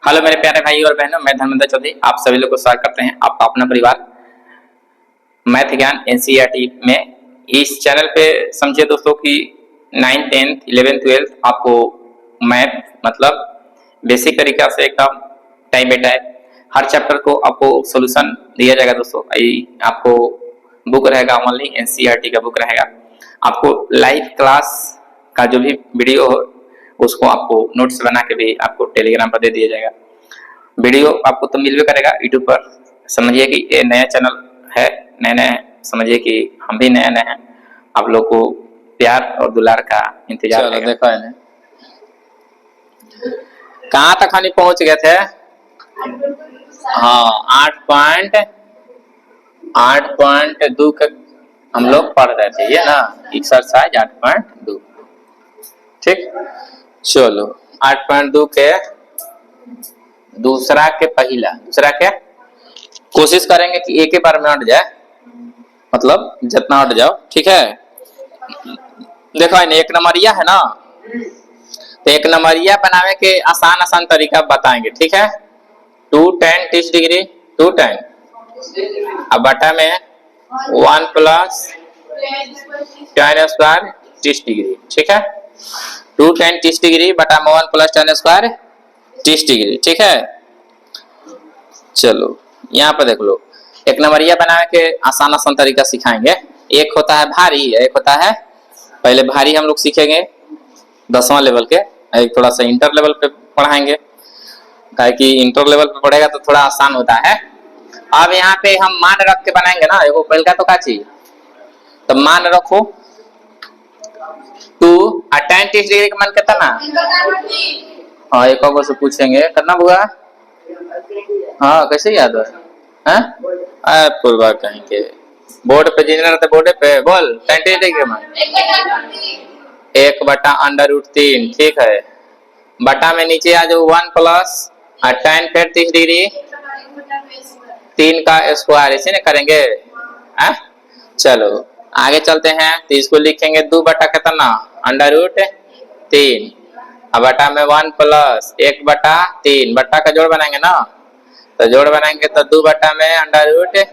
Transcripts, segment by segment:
Hello मेरे प्यारे भाई और बहनों, मैं धर्मेंद्र चौधरी आप सभी लोग को स्वागत करते हैं आपका अपना परिवार मैथ ज्ञान एनसीईआरटी में। इस चैनल पे समझिए दोस्तों कि 9th 10th 11th 12th आपको मैथ मतलब बेसिक तरीका से एकदम time by time her chapter को आपको सॉल्यूशन दिया जाएगा दोस्तों। आपको बुक रहेगा, ओनली एनसीईआरटी का बुक रहेगा। आपको लाइव क्लास का जो भी वीडियो हो उसको आपको नोट्स बना के भी आपको टेलीग्राम पर दे दिया जाएगा। वीडियो आपको तो मिलवे करेगा यूट्यूब पर। समझिए कि ये नया चैनल है, नए समझिए कि हम भी नए हैं। आप लोग को प्यार और दुलार का इंतजार रहेगा। देखो है कहाँ तक हम पहुंच गए थे? हाँ, 8.2 के हम लोग पढ़ रहे थे, ये ना एक्सरसाइज 8.2। ठीक, चलो 8.2 के दूसरा के कोशिश करेंगे कि एक ही बार में हट जाए, मतलब जितना हट जाओ। ठीक है, देखो एक नंबरिया है ना, तो एक नंबरिया बनावे के आसान तरीका बताएंगे। ठीक है, 2 tan 30 डिग्री 2 tan अब बटा में 1 प्लस tan स्क्वायर 30 डिग्री। ठीक है, 2 tan 30 डिग्री बटा में 1 प्लस tan स्क्वायर 30 डिग्री। ठीक है, चलो यहाँ पर देख लो, एक नंबरिया बनाने के आसान तरीका सिखाएंगे। एक होता है भारी, एक होता है पहले भारी हम लोग सीखेंगे 10वां लेवल के, एक थोड़ा सा इंटर लेवल पे पढ़ाएंगे, ताकि इंटर लेवल पे पढ़ेगा तो थोड़ा आसान होता है। अब यहाँ पे हम मान रख के बनाएंगे ना, एगो पहले का तो का चीज, तो मान रखो 2 और tan 30 डिग्री का मान कितना? हाँ, एक और से पूछेंगे कितना हुआ। हाँ, कैसे याद है? पूर्वा कहेंगे बोर्ड पे जिन्हें रहते बोर्ड पे बोल tan 30 डिग्री मान 1/√3। ठीक है, बटा में नीचे आ जाओ 1 प्लस tan 30 डिग्री 3 का स्क्वायर, इसे ना करेंगे। चलो आगे चलते हैं, तो इसको लिखेंगे 2 बटा कितना √3 अब बटा में 1 प्लस 1/3 बटा का जोड़ बनाएंगे ना, तो जोड़ बनाएंगे तो 2 बटा में √3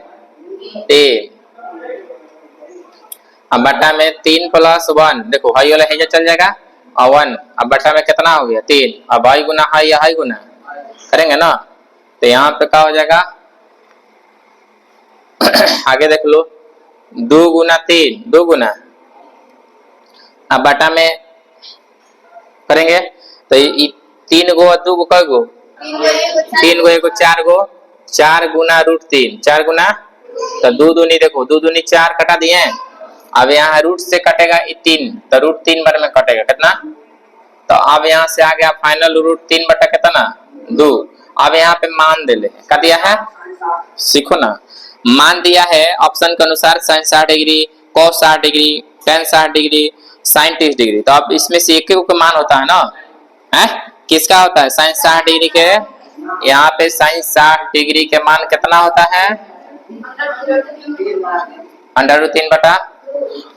अब बटा में 3 प्लस 1, देखो हाई वाला है चल जाएगा और 1 अब बटा में कितना हो गया 3। अब हाई गुना हाई या हाई गुना करेंगे ना, तो यहाँ पे क्या हो जाएगा आगे देख लो 2 गुना 3 2 गुना, अब बटा में करेंगे तो 3 गो 2 गो कै गो 3 गो 1 गो 4 गो 4 गुना √3 4 गुना, तो 2 दूनी देखो 2 दूनी 4 कटा दिए। अब यहाँ रूट से कटेगा 3, तो √3 बार में कटेगा कितना, तो अब यहाँ से आ गया फाइनल √3 बटा कितना 2। अब यहाँ पे मान दे ले क्या दिया है, सीखो ना, मान दिया है ऑप्शन के अनुसार sin 60 degree cos 60 degree tan 60 degree sin 30 degree. तो अब इसमें से एक एक का मान होता है ना, किसका होता है sin 60 डिग्री के, यहाँ पे sin 60 डिग्री के मान कितना होता है √3 बटा।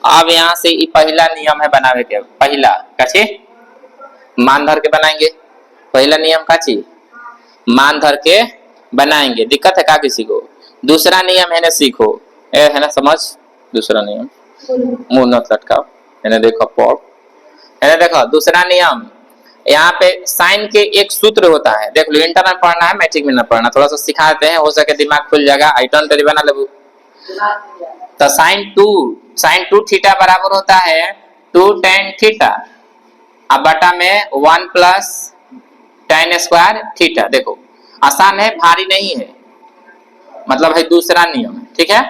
अब यहाँ से पहला नियम है बनावे के, पहला कैसे मान धर के बनाएंगे, पहला नियम का चीज मान धर के बनाएंगे। दिक्कत है का किसी को? दूसरा नियम है ना सीखो, है ना समझ। दूसरा नियम मुंह न लटकाओ, है ना देखो पॉप, है ना देखो दूसरा नियम, यहाँ पे साइन के एक सूत्र होता है, देख लो इंटर में पढ़ना है मैट्रिक में ना पढ़ना, थोड़ा सा सिखाते हैं, हो सके दिमाग खुल जाएगा। आइटन तेरी बना ले, तो sin 2 थीटा बराबर होता है 2 tan थीटा अब बटा में 1 प्लस tan स्क्वायर थीटा। देखो आसान है, भारी नहीं है, मतलब है दूसरा नियम है। ठीक है,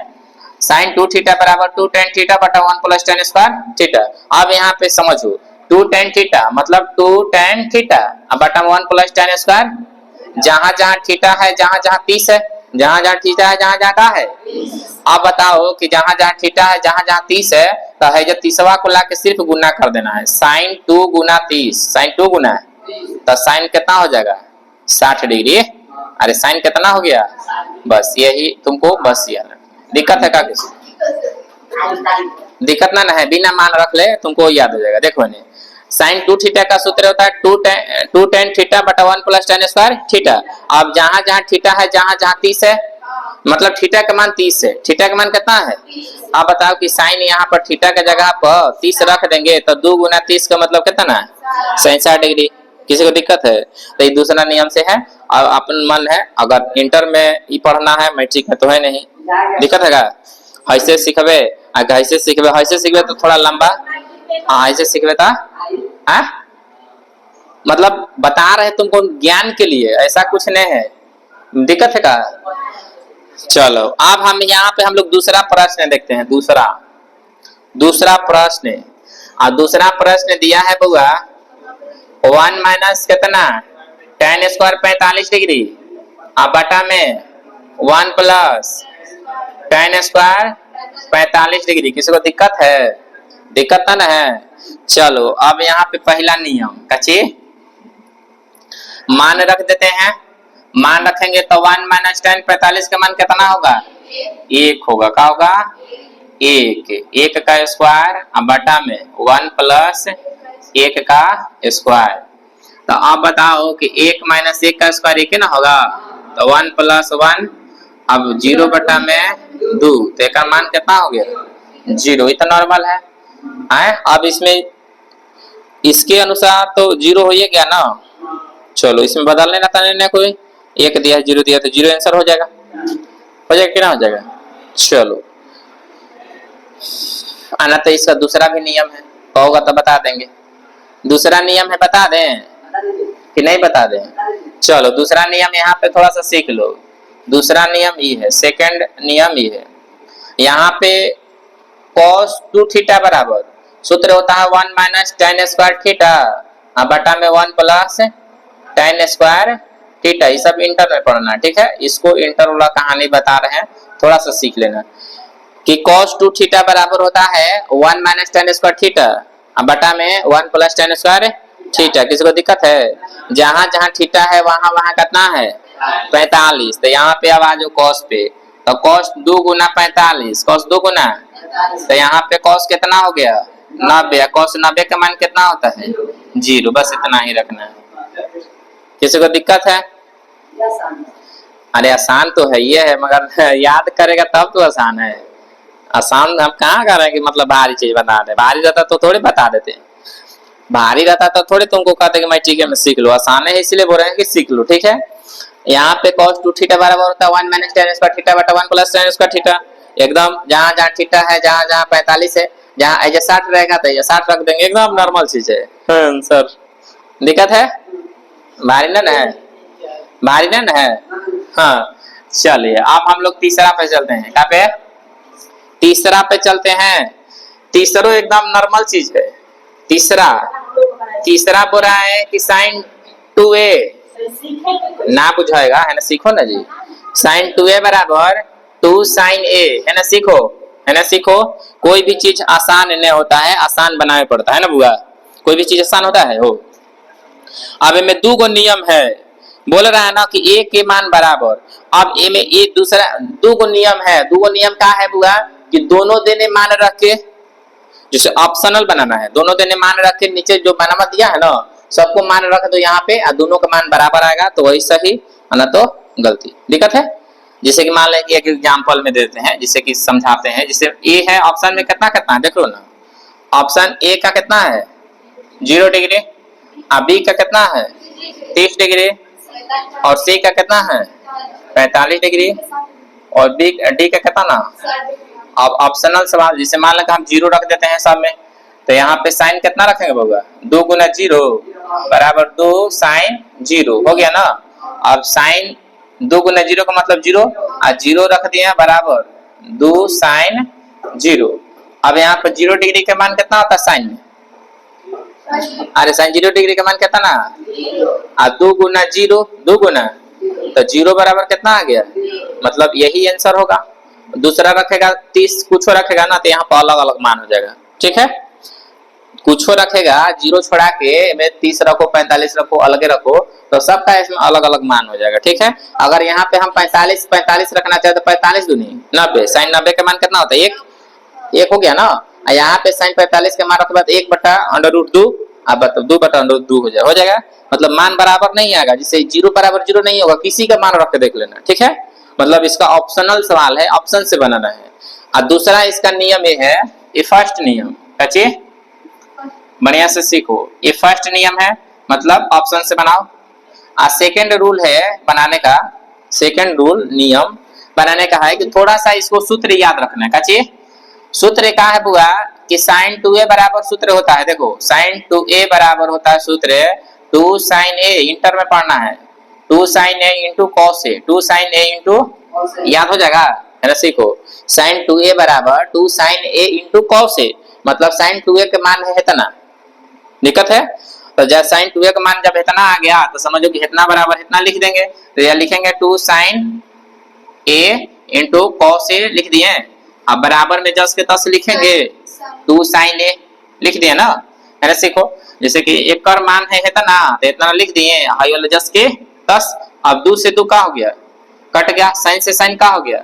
sin 2 थीटा बराबर 2 tan थीटा बटा 1 प्लस tan स्क्वायर थीटा। अब यहाँ पे समझो 2 tan थीटा मतलब 2 tan थीटा अब बटा 1 प्लस tan स्क्वायर, जहां जहां थीटा है जहां जहां 30 है, जहां जहां थीटा है जहां जहां का है। अब बताओ कि जहां जहां थीटा है जहां जहां 30 है, तो है जो 30वां को लाके सिर्फ गुना कर देना है, sin 2 गुना 30 sin 2 गुना, तो sin कितना हो जाएगा 60 डिग्री। अरे sin कितना हो गया, बस यही तुमको बस यार। दिक्कत है का किसी? दिक्कत ना है, बिना मान रख ले तुमको याद हो जाएगा। देखो ने साइन 2 थीटा का सूत्र होता है 2 tan थीटा बटा 1 प्लस tan स्क्वायर थीटा। अब जहां जहां थीटा है, जहां जहां 30 है, मतलब थीटा का मान 30 है। थीटा का मान कितना है? आप बताओ कि साइन यहाँ पर थीटा के जगह पर 30 रख देंगे तो 2 गुना 30 का मतलब कितना है? 67 डिग्री। किसी को दिक्कत है? तो ये दूसरा नियम से है। और अपन मन है अगर इंटर में ही पढ़ना है, मैट्रिक में तो है नहीं, दिक्कत है का? ऐसे सीखबे, ऐसे सीखबे, ऐसे सीखबे तो थोड़ा लंबा, ऐसे सीखबे था, मतलब बता रहे तुमको ज्ञान के लिए, ऐसा कुछ नहीं है। दिक्कत है का? चलो अब हम यहाँ पे हम लोग दूसरा प्रश्न देखते हैं। दूसरा प्रश्न, और दूसरा प्रश्न दिया है बुआ 1 माइनस कितना tan स्क्वायर 45 डिग्री अब बटा में 1 प्लस tan स्क्वायर 45 डिग्री। किसी को दिक्कत है? दिक्कत ना है। चलो अब यहाँ पे पहला नियम कच्ची मान रख देते हैं। मान रखेंगे तो 1 माइनस tan 45 का मान कितना होगा? 1 होगा। क्या होगा? 1 का स्क्वायर अब बटा में 1 प्लस 1 का स्क्वायर। तो आप बताओ कि 1 माइनस 1 का स्क्वायर 1 ना होगा, तो 1 प्लस 1 अब 0 बटा में 2, तो एक मान कितना हो गया? 0। इतना नॉर्मल है। अब इसमें इसके अनुसार तो 0 हो गया ना। चलो इसमें बदल लेना था ना, कोई 1 दिया 0 दिया तो 0 आंसर हो जाएगा। हो जाएगा कि ना हो जाएगा? चलो आना तो इसका दूसरा भी नियम है, कहोगा तो बता देंगे। दूसरा नियम है, बता दें कि नहीं बता दें? चलो दूसरा नियम यहाँ पे थोड़ा सा सीख लो। दूसरा नियम ये है, सेकंड नियम ये है, यहाँ पे cos 2 थीटा बराबर सूत्र होता है 1 माइनस tan स्क्वायर थीटा बटा में 1 प्लस tan स्क्वायर थीटा। ये सब इंटर में पढ़ना, ठीक है? इसको इंटर वाला कहानी बता रहे हैं, थोड़ा सा सीख लेना कि cos 2 थीटा बराबर होता है 1 माइनस tan स्क्वायर थीटा बटा में 1 प्लस tan स्क्वायर थीटा। किसी को दिक्कत है? जहां जहां थीटा है वहां वहां कितना है? 45। तो यहाँ पे अब आ जाओ cos पे, तो cos 2 गुना 45, cos 2 गुना, तो यहाँ पे cos कितना हो गया? 90। cos 90 का मान कितना होता है? 0। बस इतना ही रखना है। किसी को दिक्कत है? अरे आसान तो है ये है, मगर याद करेगा तब तो आसान है। आसान हम कहाँ कर रहे हैं कि मतलब भारी चीज बता दे। भारी रहता तो थोड़ी बता देते, भारी रहता तो थोड़ी तुमको कहते कि मैं ठीक है मैं सीख लो। आसान है इसलिए बोल रहे हैं कि सीख लो, ठीक है? यहाँ पे cos 2 थीटा बराबर होता है 1 माइनस tan स्क्वायर थीटा बटा 1 प्लस tan स्क्वायर थीटा। एकदम जहां जहां थीटा है, जहां जहां 45 है, जहां ऐसे 60 रहेगा तो ये 60 रख देंगे। एकदम नॉर्मल चीज है। सर दिक्कत है? भारी ना है? भारी ना है? हाँ चलिए अब हम लोग तीसरा पे चलते हैं। कहाँ पे? तीसरा पे चलते हैं। तीसरा एकदम नॉर्मल चीज है। तीसरा बोल रहा है कि साइन 2a ना बुझाएगा है ना, सीखो ना जी। साइन 2a बराबर 2 साइन a है ना, सीखो है ना, सीखो। कोई भी चीज आसान नहीं होता है, आसान बनाना पड़ता है ना बुआ। कोई भी चीज आसान होता है हो। अब इनमें 2 गो नियम है, बोल रहा है ना कि a के मान बराबर। अब ए में ये दूसरा 2 गो नियम है। 2 गो नियम क्या है बुआ? कि दोनों देने मान रख के, जैसे ऑप्शनल बनाना है, दोनों देने मान रख के नीचे जो बना दिया है ना सबको मान रख दो यहाँ पे, और दोनों का मान बराबर आएगा तो वही सही, ना तो गलती। दिक्कत है? जैसे कि मान लें कि एक एग्जांपल में देते हैं, जिससे कि समझाते हैं। जैसे ए है, ऑप्शन में कितना कितना है देख लो ना। ऑप्शन ए का कितना है? 0 डिग्री, और बी का कितना है? 30 डिग्री, और सी का कितना है? 45 डिग्री, और डी का कितना ना। अब ऑप्शनल सवाल, जैसे मान लें हम 0 रख देते हैं सब में, तो यहाँ पे साइन कितना रखेंगे बउआ? 2 गुना 0 बराबर 2 साइन 0 हो गया ना। अब साइन 2 गुना 0 का मतलब 0, और 0 रख दिया बराबर 2 साइन 0। अब यहाँ पे 0 डिग्री का मान कितना होता है साइन में? अरे साइन 0 डिग्री का मान कितना ना, और 2 गुना 0 2 गुना, तो 0 बराबर कितना आ गया? मतलब यही आंसर होगा। दूसरा रखेगा 30 कुछ रखेगा ना, तो यहाँ पर अलग अलग मान हो जाएगा, ठीक है? कुछ रखेगा 0 छोड़ा के में 30 रखो 45 रखो अलग रखो, तो सबका इसमें अलग अलग मान हो जाएगा, ठीक है? अगर यहाँ पे हम 45 रखना चाहे तो 45 दूनी 90, साइन 90 का मान कितना होता है? 1 हो गया ना। यहाँ पे साइन 45 के मान रखो 1 बटा अंडर रूट 2, अब बताओ 2/√2 हो जाएगा। मतलब मान बराबर नहीं आएगा, जिससे 0 बराबर 0 नहीं होगा, किसी का मान रख के देख लेना, ठीक है। मतलब इसका ऑप्शनल सवाल है, ऑप्शन से बनाना है। और दूसरा इसका नियम ये है, ये फर्स्ट नियम अच्छे बढ़िया से सीखो। ये फर्स्ट नियम है, मतलब ऑप्शन से बनाओ। और सेकेंड रूल है बनाने का, सेकेंड रूल नियम बनाने का है कि थोड़ा सा इसको सूत्र याद रखना है। कचिए सूत्र क्या है बुआ कि sin 2a बराबर सूत्र होता है, देखो sin 2a बराबर होता है सूत्र 2 sin a, इंटर में पढ़ना है 2 sin a into cos a, 2 sin a into याद हो जाएगा है ना, सीखो sin 2a बराबर 2 sin a into cos a, मतलब sin 2a के मान है इतना, दिक्कत है। तो जब sin 2a का मान जब इतना आ गया तो समझो कि इतना बराबर इतना लिख देंगे, तो यह लिखेंगे 2 sin a into cos a लिख दिए। अब बराबर में जस के तस लिखेंगे 2 sin a लिख दिए ना, है सीखो। जैसे कि एक कर मान है इतना, तो इतना लिख दिए, हाई वाले जस के तस। अब 2 से 2 का हो गया, कट गया, sin से sin का हो गया,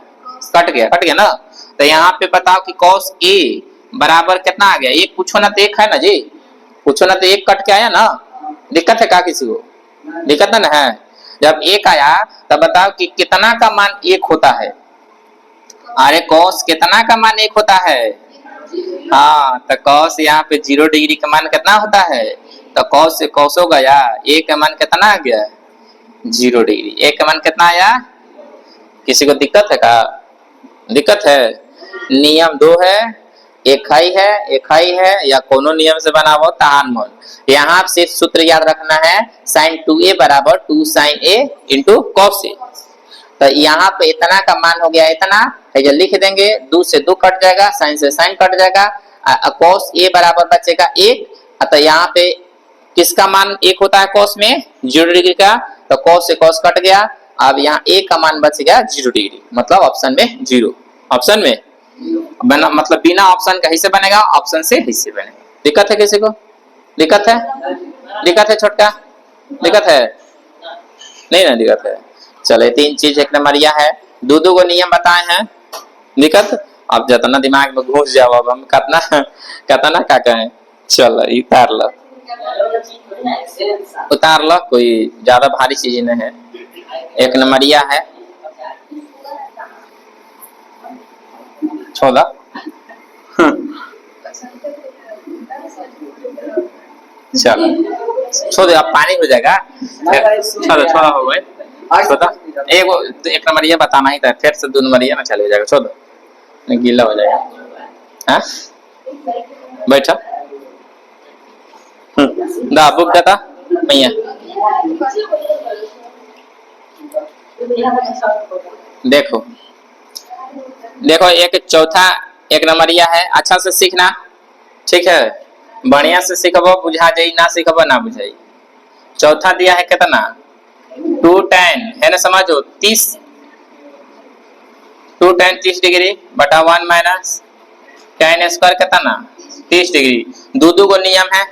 कट गया ना। तो यहाँ पे बताओ कि cos a बराबर कितना आ गया, एक पूछो ना तो एक है ना जी, पूछो ना तो एक कट के आया ना, दिक्कत है क्या किसी को, दिक्कत ना है। जब एक आया तब बताओ कि कितना का मान एक होता है, अरे cos कितना का मान एक होता है, हाँ तो cos यहाँ पे 0 डिग्री का मान कितना होता है, तो cos से cos हो गया, a का मान कितना आ गया 0 डिग्री, a का मान कितना आया, किसी को दिक्कत है का, दिक्कत है। नियम 2 है, एक ही है या कोनो नियम से बनाओ तहान मन। यहाँ सिर्फ सूत्र याद रखना है sin 2a बराबर 2 sin a into cos a। तो यहाँ पे इतना का मान हो गया इतना, है लिख देंगे, 2 से 2 कट जाएगा, sin से sin कट जाएगा, cos a बराबर बचेगा 1। तो यहाँ पे किसका मान 1 होता है cos में 0 डिग्री का, तो cos से cos कट गया। अब यहाँ a का मान बच गया 0 डिग्री, मतलब ऑप्शन में 0, ऑप्शन में बना, मतलब बिना ऑप्शन का हिस्से बनेगा, ऑप्शन से हिस्से बनेगा। दिक्कत है किसी को, दिक्कत है, दिक्कत है छोटका, दिक्कत है नहीं ना, दिक्कत है। चले 3 चीज एक नंबरिया है, दो को नियम बताए हैं, दिक्कत। अब जितना दिमाग में घुस जाओ, अब हम कितना क्या कहें, चलो उतार लो, कोई ज्यादा भारी चीज नहीं है, एक नंबरिया है, छोड़ा चलो छोड़ दे, अब पानी हो जाएगा, चलो छोड़ा हो गए, एक नंबर ये बताना ही था, फिर से 2 नंबर ये ना चले जाएगा, छोड़ो गीला हो जाएगा। हाँ बैठा दा बुक दाता भैया, देखो देखो एक चौथा एक नंबरिया है, अच्छा से सीखना, ठीक है, बढ़िया से सीखबो, बुझा जाई, ना सीखबो ना बुझाई। चौथा दिया है कितना 2 tan है ना, समझो 30, 2 tan 30 डिग्री बटा 1 माइनस tan स्क्वायर कितना 30 डिग्री। दो को नियम है,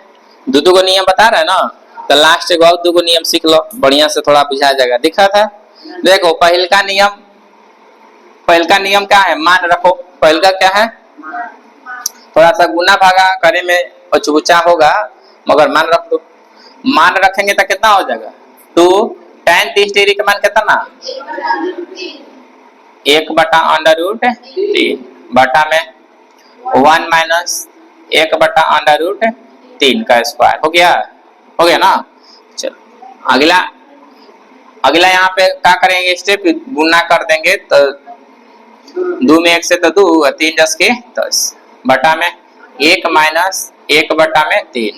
दो को नियम बता रहा है ना, तो लास्ट को 2 को नियम सीख लो, बढ़िया से थोड़ा बुझा जाएगा। दिखा था, देखो पहल का नियम क्या है, मान रखो, पहल का क्या है, थोड़ा सा गुना भागा करे में अचूचा होगा, मगर मान रख दो, मान रखेंगे तो कितना हो जाएगा 2 tan 30 डिग्री का मान कितना 1/√3 बटा में 1 माइनस 1/√3 का स्क्वायर हो गया ना। चलो अगला यहाँ पे क्या करेंगे, स्टेप गुना कर देंगे, तो 2 में 1 से तो 2, 3 10 के 10 बटा में 1 माइनस 1/3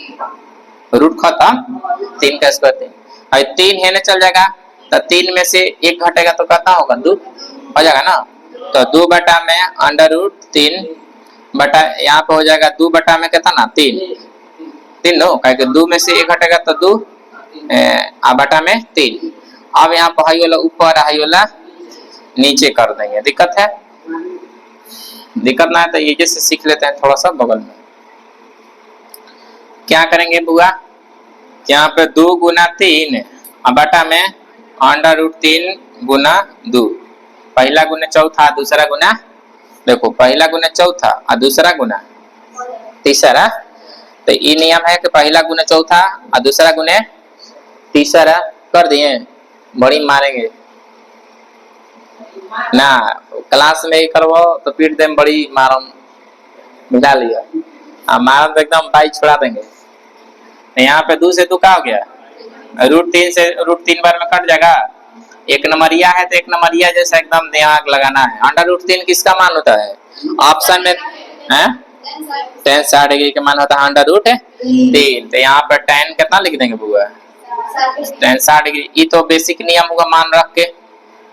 रूट खत्म, 3 का स्क्वायर 3, और 3 है ना चल जाएगा, तो 3 में से 1 घटेगा तो कितना होगा 2 हो जाएगा ना, तो 2 बटा में √3 बटा यहाँ पे हो जाएगा 2 बटा में कितना 3 नो, क्योंकि 2 में से 1 घटेगा तो 2 बटा में 3। अब यहाँ पर हाई वाला ऊपर हाई वाला नीचे कर देंगे, दिक्कत है, दिक्कत ना है तो ये जैसे सीख लेते हैं, थोड़ा सा बगल में क्या करेंगे बुआ, यहाँ पे 2 गुना 3 बटा में √3 गुना 2, पहला गुना चौथा, दूसरा गुना, देखो पहला गुना चौथा और दूसरा गुना तीसरा, तो ये नियम है कि पहला गुने चौथा और दूसरा गुने तीसरा कर दिए, बड़ी मारेंगे ना, क्लास में ही करवो तो पीट दे बड़ी मारम, मिला लिया मारम तो एकदम बाई छोड़ा देंगे। यहाँ पे 2 से 2 का हो गया, √3 से √3 बार में कट जाएगा। एक नंबरिया है तो एक नंबरिया जैसा एकदम दिमाग लगाना है। √3 किसका मान होता है ऑप्शन में है, tan 60 डिग्री का मान होता है √3। तो यहाँ पर tan कितना लिख देंगे बुआ, tan 60 डिग्री। ये तो बेसिक नियम होगा मान रख के,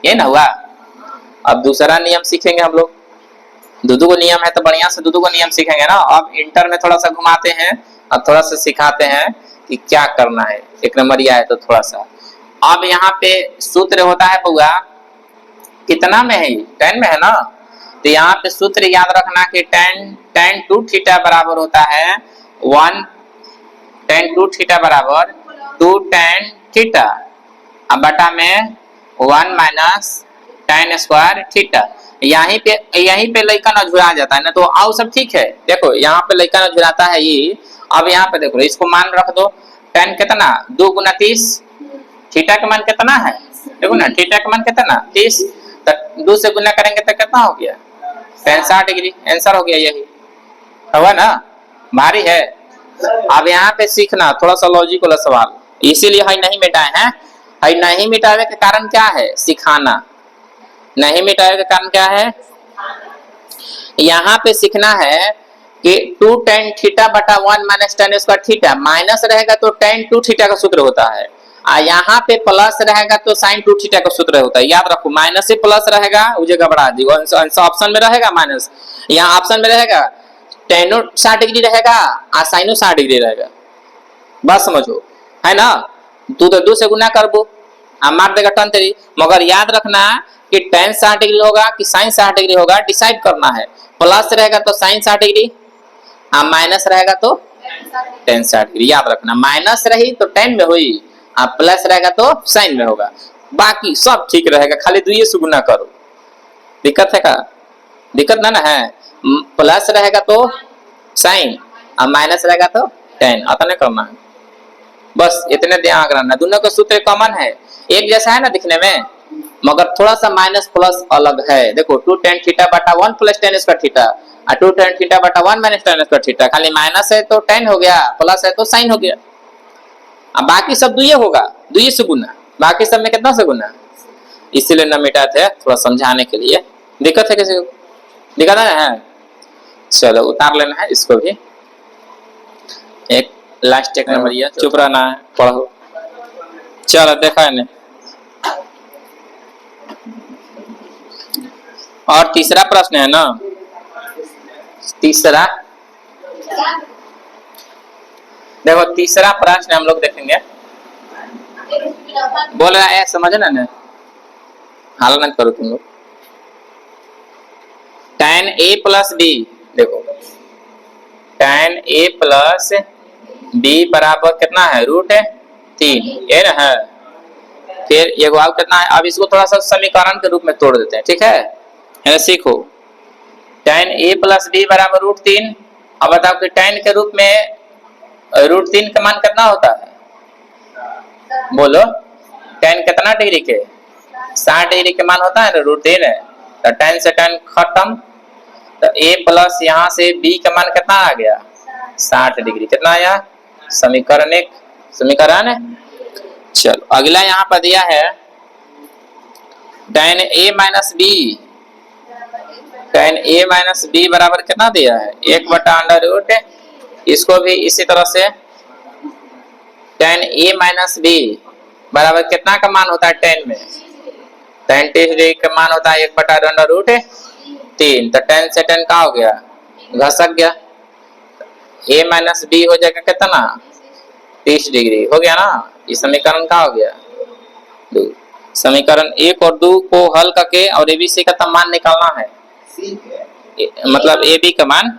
ये ना हुआ। अब दूसरा नियम सीखेंगे हम लोग, दो को नियम है तो बढ़िया से दो को नियम सीखेंगे ना। अब इंटर में थोड़ा सा घुमाते हैं और थोड़ा सा सिखाते हैं कि क्या करना है, एक नंबरिया है तो थोड़ा सा। अब यहाँ पे सूत्र होता है बुआ, कितना में है, 10 में है ना। तो यहाँ पे सूत्र याद रखना कि tan 2 थीटा बराबर होता है 1 tan 2 थीटा बराबर 2 tan थीटा, अब बटा में 1 माइनस tan स्क्वायर थीटा। यहीं पे लइका न झुरा जाता है ना, तो आओ सब ठीक है। देखो यहाँ पे लइका न झुराता है ये। अब यहाँ पे देखो इसको मान रख दो, tan कितना 2 गुना 30, थीटा का मान कितना है देखो ना, थीटा का मान कितना 30, तो 2 से गुना करेंगे तो कितना हो गया tan 60 डिग्री। आंसर हो गया, यही हुआ ना, भारी है। अब यहाँ पे सीखना थोड़ा सा लॉजिक वाला सवाल, इसीलिए है नहीं मिटाए हैं। है नहीं मिटावे के कारण क्या है, सिखाना। नहीं मिटावे के कारण क्या है, यहाँ पे सीखना है कि 2 tan थीटा बटा 1 minus tan square theta, minus रहेगा तो tan 2 थीटा का सूत्र होता है, और यहाँ पे प्लस रहेगा तो sin 2 थीटा का सूत्र होता है। याद रखो, माइनस से प्लस रहेगा मुझे घबरा दी, ऑप्शन में रहेगा माइनस, यहाँ ऑप्शन में रहेगा tan 60 डिग्री रहेगा और sin 60 डिग्री रहेगा। बस समझो, है ना। 2 से गुना करबो मार देगा tan 3, मगर याद रखना कि tan 60 डिग्री होगा कि sin 60 डिग्री होगा, डिसाइड करना है। प्लस रहेगा तो sin 60 डिग्री और माइनस रहेगा तो tan 60 डिग्री। याद रखना, माइनस रही तो tan में हुई और प्लस रहेगा तो sin में होगा, बाकी सब ठीक रहेगा, खाली 2 से गुना करो। दिक्कत है का, दिक्कत ना है। प्लस रहेगा तो sin और माइनस रहेगा तो tan, अतने करना है, बस इतने ध्यान रखना। दोनों का सूत्र कॉमन है, एक जैसा है ना दिखने में, मगर थोड़ा सा माइनस प्लस अलग है। देखो 2 tan थीटा बटा 1 प्लस tan स्क्वायर थीटा और 2 tan थीटा बटा 1 माइनस tan स्क्वायर थीटा, खाली माइनस है तो tan हो गया, प्लस है तो sin हो गया। अब बाकी सब 2 होगा, 2 से गुना, बाकी सब में कितना से गुना, इसीलिए न मिटाते हैं, थोड़ा समझाने के लिए। दिक्कत है किसी को, दिक्कत है। चलो उतार लेना है इसको भी, एक लास्ट एक नंबर ये, चुप रहना है, पढ़ो। चलो देखा है। और तीसरा प्रश्न है ना, तीसरा देखो, तीसरा प्रश्न हम लोग देखेंगे। बोल रहा है समझ ना, हाल मत करो तुम लोग। tan a प्लस b, देखो tan a प्लस b बराबर कितना है √3, ये ना है। फिर एक बार कितना है, अब इसको थोड़ा सा समीकरण के रूप में तोड़ देते हैं, ठीक है। सीखो, tan a प्लस b बराबर √3। अब बताओ कि tan के रूप में √3 का मान कितना होता है, बोलो। tan कितना डिग्री के, 60 डिग्री के मान होता है ना √3 है, तो tan से tan खत्म, तो a प्लस यहाँ से b का मान कितना आ गया 60 डिग्री, कितना आया, समीकरण 1, समीकरण। चलो अगला यहाँ पर दिया है tan a minus b, tan a minus b बराबर कितना दिया है 1/√, इसको भी इसी तरह से tan a माइनस b बराबर कितना का मान होता है tan में, tan 30 डिग्री का मान होता है 1/√3, तो tan से tan का हो गया, घसक गया, a माइनस b हो जाएगा कितना 30 डिग्री, हो गया ना। ये समीकरण का हो गया 2। समीकरण 1 और 2 को हल करके और ABC का मान निकालना है, मतलब AB का मान।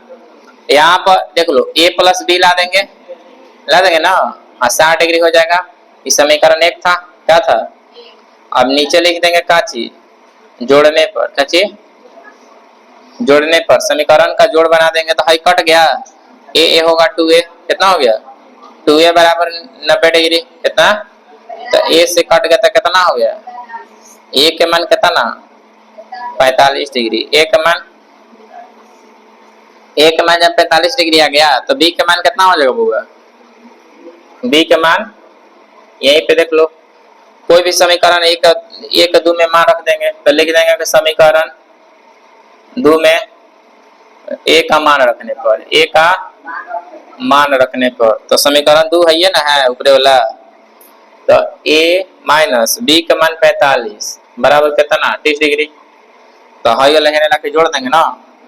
यहाँ पर देख लो, a प्लस b ला देंगे ना, 60 डिग्री हो जाएगा। ये समीकरण 1 था, क्या था। अब नीचे लिख देंगे क्या चीज, जोड़ने पर, क्या चीज, जोड़ने पर समीकरण का जोड़ बना देंगे तो हाई कट गया, a होगा 2a, कितना हो गया 2a बराबर 90 डिग्री कितना, तो a से कट गया तो कितना हो गया, a के मान कितना 45 डिग्री, a के मान जब 45 डिग्री आ गया तो b के मान कितना हो जाएगा बुआ, b के मान यहीं पे देख लो, कोई भी समीकरण एक दो में मान रख देंगे तो लिख देंगे कि समीकरण दो में a का मान रखने पर, a का मान रखने पर, तो समीकरण दो है ये ना, है ऊपरे वाला, तो a माइनस b का मान 45 बराबर कितना 30 डिग्री, तो हाई वाला है लाके जोड़ देंगे ना,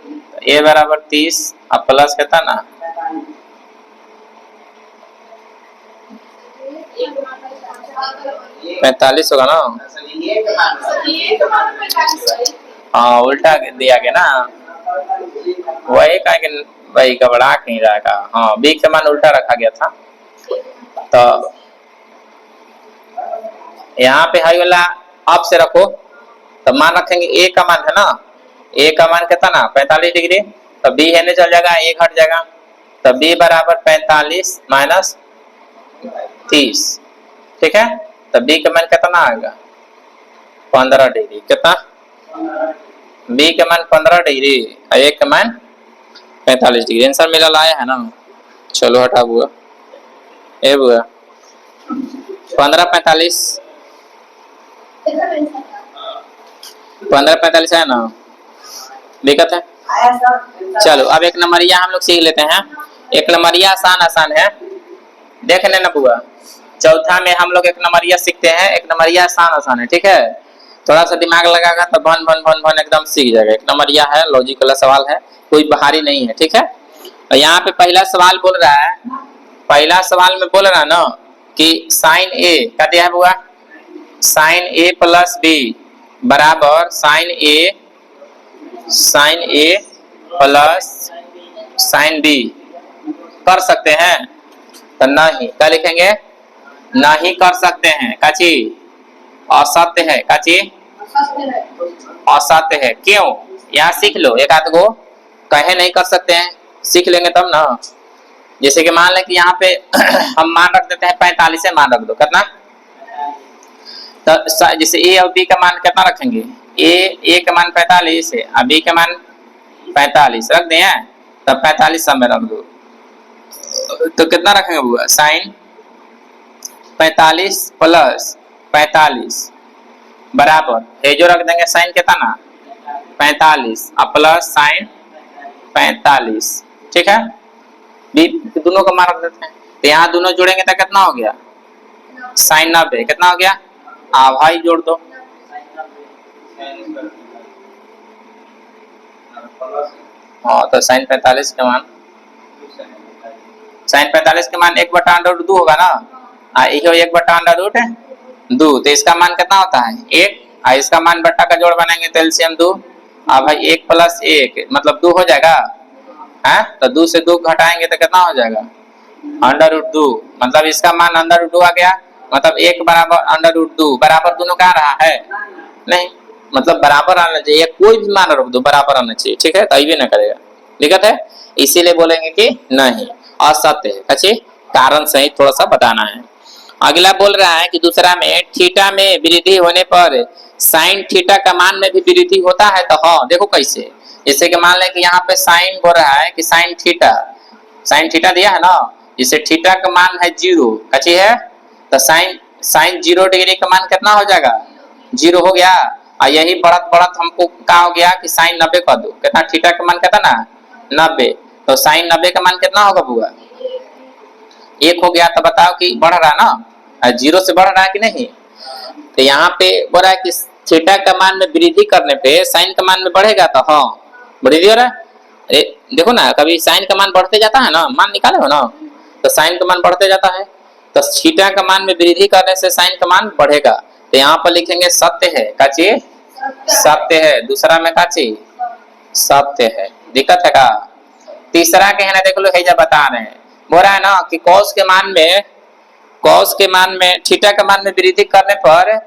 तो a बराबर 30 अब प्लस कितना 45 होगा ना, हाँ उल्टा दिया गया ना, वही कहा कि भाई घबरा नहीं रहेगा, हाँ b का मान उल्टा रखा गया था, तो यहाँ पे हाई वाला आप से रखो, तो मान रखेंगे a का मान है ना, a का मान कितना 45 डिग्री, तो b है चल जाएगा, a घट जाएगा, तो b बराबर 45 माइनस 30, ठीक है, तो b का मान कितना आएगा 15 डिग्री, कितना b का मान 15 डिग्री और a का मान 45 डिग्री, आंसर मेरा लाया है ना, चलो हटा बुआ, ए बुआ 15-45 15-45 है ना, दिक्कत है, चलो अब एक नंबरिया हम लोग सीख लेते हैं, एक नंबरिया आसान है, देख लेना बुआ, चौथा में हम लोग एक नंबरिया सीखते हैं, एक नंबरिया आसान है, ठीक है, थोड़ा सा दिमाग लगाएगा तो भन भन भन भन एकदम सीख जाएगा, एक नंबरिया है, लॉजिक वाला सवाल है, कोई बाहरी नहीं है, ठीक है, और यहाँ पे पहला सवाल बोल रहा है, पहला सवाल में बोल रहा है ना कि साइन ए क्या दिया है बुआ, साइन ए प्लस बी बराबर साइन ए प्लस साइन बी कर सकते हैं, तो नहीं, क्या लिखेंगे नहीं कर सकते हैं, काची असत्य है, काची असत्य है, क्यों, यहाँ सीख लो, एक आध गो कहे नहीं कर सकते हैं, सीख लेंगे तब ना, जैसे कि मान लें कि यहाँ पे हम मान रख देते हैं 45 से मान रख दो कितना, तो जैसे a और b का मान कितना रखेंगे, a का मान 45 है और b का मान 45 रख दें, तब 45 सब में रख दो, तो कितना रखेंगे बुआ साइन 45 प्लस 45 बराबर ये जो रख देंगे साइन कितना 45 और प्लस साइन 45, ठीक है, बी दोनों का मान रख देते हैं, तो यहाँ दोनों जोड़ेंगे तो कितना हो गया साइन 90, कितना हो गया भाई जोड़ दो, हाँ तो साइन 45 के मान, साइन 45 के मान 1/√2 होगा ना, यही 1/√2, तो इसका मान कितना होता है 1, इसका मान बट्टा का जोड़ बनाएंगे तो एलसीएम 2, भाई 1 + 1 मतलब 2 हो जाएगा, है तो 2 से 2 घटाएंगे तो कितना हो जाएगा √2, मतलब इसका मान √2 आ गया, मतलब 1 बराबर √2 बराबर दोनों का आ रहा है नहीं, मतलब बराबर आना चाहिए, कोई भी मान रख दो बराबर आना चाहिए, ठीक है, कहीं भी ना करेगा, दिक्कत है, इसीलिए बोलेंगे कि नहीं असत्य है, अच्छे कारण सही थोड़ा सा बताना है। अगला बोल रहा है कि दूसरा में थीटा में वृद्धि होने पर साइन थीटा का मान में भी वृद्धि होता है, तो हाँ देखो कैसे, जैसे कि मान लें कि यहाँ पे साइन बोल रहा है कि साइन थीटा दिया है ना, जिसे थीटा का मान है 0, अच्छी है, तो साइन 0 डिग्री का मान कितना हो जाएगा 0 हो गया, और यही बढ़त हमको क्या हो गया कि साइन 90 कर दो, कितना थीटा का मान कितना 90, तो साइन 90 का मान कितना होगा बुआ 1 हो गया, तो बताओ कि बढ़ रहा है ना, 0 से बढ़ रहा है कि नहीं, तो यहाँ पे बोल रहा है कि थीटा का मान में वृद्धि करने पे साइन का मान में बढ़ेगा, तो हाँ वृद्धि हो रहा है, अरे देखो ना कभी साइन का मान बढ़ते जाता है ना, मान निकाले हो ना, तो साइन का मान बढ़ते जाता है, तो थीटा का मान में वृद्धि करने से साइन का मान बढ़ेगा, तो यहाँ पर लिखेंगे सत्य है, का चीज सत्य है, दूसरा में का चीज सत्य है, दिक्कत है का, तीसरा के है ना देख लो है जब बता रहे हैं, बोल रहा है ना कि कॉस के मान में थीटा के मान में वृद्धि करने पर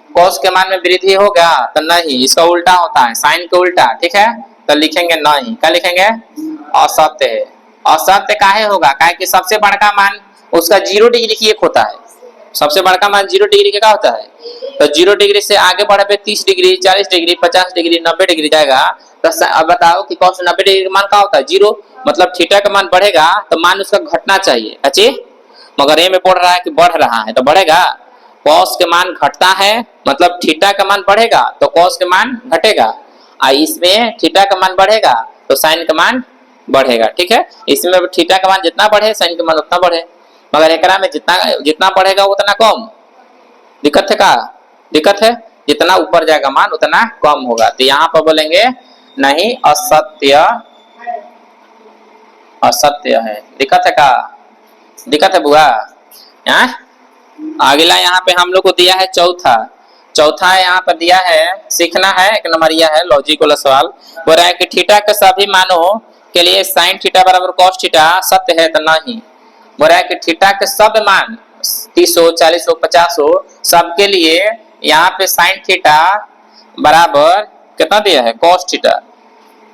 कॉस के मान में वृद्धि होगा, तो नहीं, इसका उल्टा होता है साइन के उल्टा, ठीक है, तो लिखेंगे नहीं, क्या लिखेंगे असत्य है, असत्य काहे होगा, काहे कि सबसे बड़का मान उसका 0 डिग्री की एक होता है, सबसे बड़का मान 0 डिग्री का होता है। तो 0 डिग्री से आगे बढ़े पे 30 डिग्री, 40 डिग्री, 50 डिग्री, 90 डिग्री जाएगा। तो अब बताओ कि cos 90 डिग्री का मान क्या होता है, 0। मतलब थीटा का मान बढ़ेगा तो मान उसका घटना चाहिए, अच्छे। मगर ये में पढ़ रहा है कि बढ़ रहा है तो बढ़ेगा। cos के मान घटता है मतलब थीटा का मान बढ़ेगा तो cos के मान घटेगा। इसमें थीटा का मान बढ़ेगा तो साइन का मान बढ़ेगा, ठीक है। इसमें थीटा का मान जितना बढ़े साइन का मान उतना बढ़े, मगर एकरा में जितना जितना बढ़ेगा उतना कम। दिक्कत है का, दिक्कत है, जितना ऊपर जाएगा मान उतना कम होगा। तो यहाँ पर बोलेंगे नहीं असत्य, असत्य है। दिक्कत है का, दिक्कत है बुआ। अगला यहाँ पे हम लोग को दिया है चौथा, चौथा यहाँ पर दिया है, सीखना है, एक नंबरिया है लॉजिक वाला सवाल। बोल रहा है कि थीटा के सभी मानों के लिए साइन थीटा बराबर cos थीटा सत्य है तो नहीं। बोल रहा है कि थीटा के सब मान 30 हो, 40 हो, 50 हो, सबके लिए यहाँ पे साइन थीटा बराबर कितना दिया है cos थीटा।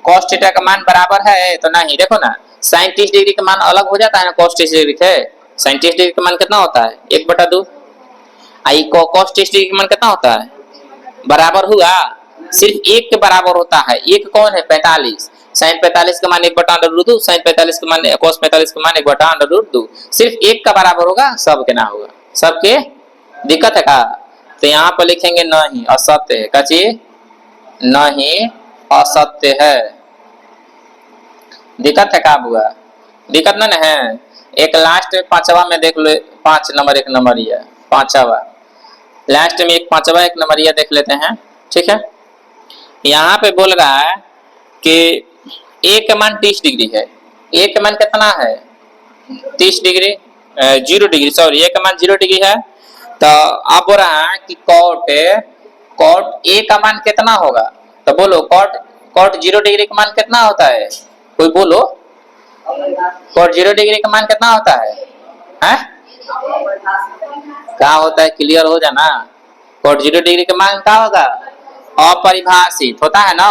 cos थीटा का मान बराबर है तो नहीं। देखो ना साइन 30 डिग्री का मान अलग हो जाता है ना cos 30 डिग्री से। साइन 30 डिग्री का मान कितना होता है 1/2। आई को cos 30 डिग्री का मान कितना होता है, बराबर हुआ, सिर्फ एक के बराबर होता है। एक कौन है 45, साइन 45 का मान 1/√2, साइन 45 का मान cos 45 का मान 1/√2। सिर्फ एक का बराबर होगा, सब के ना होगा, सबके। दिक्कत है का। तो यहाँ पर लिखेंगे नहीं असत्य है, कची नहीं असत्य है। दिक्कत है का बुआ, दिक्कत ना है। एक लास्ट में पांचवा में देख लो, 5 नंबर एक नंबर ये पांचवा, लास्ट में एक पांचवा एक नंबर ये देख लेते हैं, ठीक है। यहाँ पे बोल रहा है कि ए का मान 30 डिग्री है, ए का मान कितना है 30 डिग्री, 0 डिग्री सॉरी, ए का मान 0 डिग्री है। तो आप बोल रहा है कि कॉट ए का मान कितना होगा, तो बोलो कॉट 0 डिग्री का मान कितना होता है, कोई बोलो। कॉट 0 डिग्री का मान कितना होता है, क्या होता है, क्लियर हो जाना। कॉट 0 डिग्री का मान क्या होगा, अपरिभाषित होता है ना।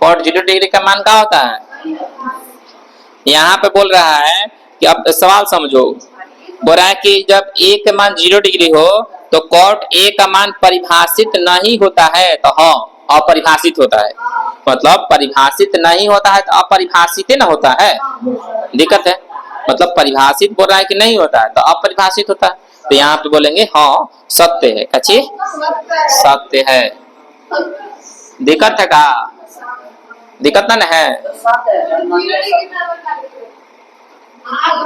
कॉट 0 डिग्री का मान क्या होता है। यहाँ पे बोल रहा है कि अब सवाल समझो, बोल रहा है कि जब ए का मान 0 डिग्री हो तो कॉट ए का मान परिभाषित नहीं होता है, तो हाँ अपरिभाषित होता है। मतलब परिभाषित नहीं होता है तो अपरिभाषित ना होता है। दिक्कत है, मतलब परिभाषित बोल रहा है कि नहीं होता है तो अपरिभाषित होता है। तो यहाँ पे बोलेंगे हाँ सत्य है, कच्ची सत्य है। दिक्कत है का, दिक्कत ना है।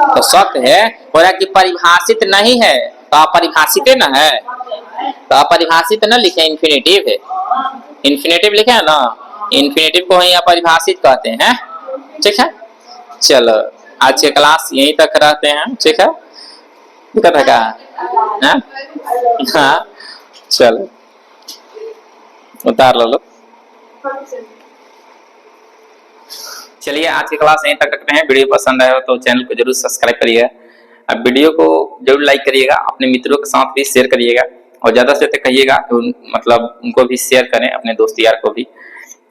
तो सत्य है, बोल रहा है कि परिभाषित नहीं है तो अपरिभाषित ना है। तो अपरिभाषित न लिखे, इन्फिनेटिव है, इन्फिनेटिव लिखे है ना, इन्फिनेटिव को ही अपरिभाषित कहते हैं, ठीक है। चलो आज के क्लास यहीं तक रहते हैं, ठीक है। दिक्कत है का, हाँ चलो उतार लो। चलिए आज की क्लास यहीं तक रखते हैं। वीडियो पसंद आया हो तो चैनल को जरूर सब्सक्राइब करिएगा, अब वीडियो को जरूर लाइक करिएगा, अपने मित्रों के साथ भी शेयर करिएगा और ज्यादा से ज्यादा कहिएगा कि मतलब उनको भी शेयर करें, अपने दोस्त यार को भी।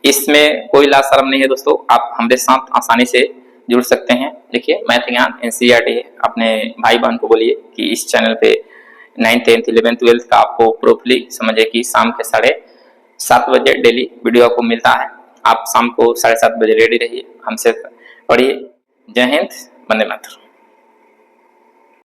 इसमें कोई लाज शर्म नहीं है दोस्तों, आप हमारे साथ आसानी से जुड़ सकते हैं। देखिए मैथ ज्ञान NCERT अपने भाई बहन को बोलिए कि इस चैनल पे 9th 10th 11th 12th का आपको प्रोपरली समझिए कि शाम के 7:30 बजे डेली वीडियो आपको मिलता है। आप शाम को 7:30 बजे रेडी रहिए, हमसे पढ़िए। जय हिंद, वंदे मातरम।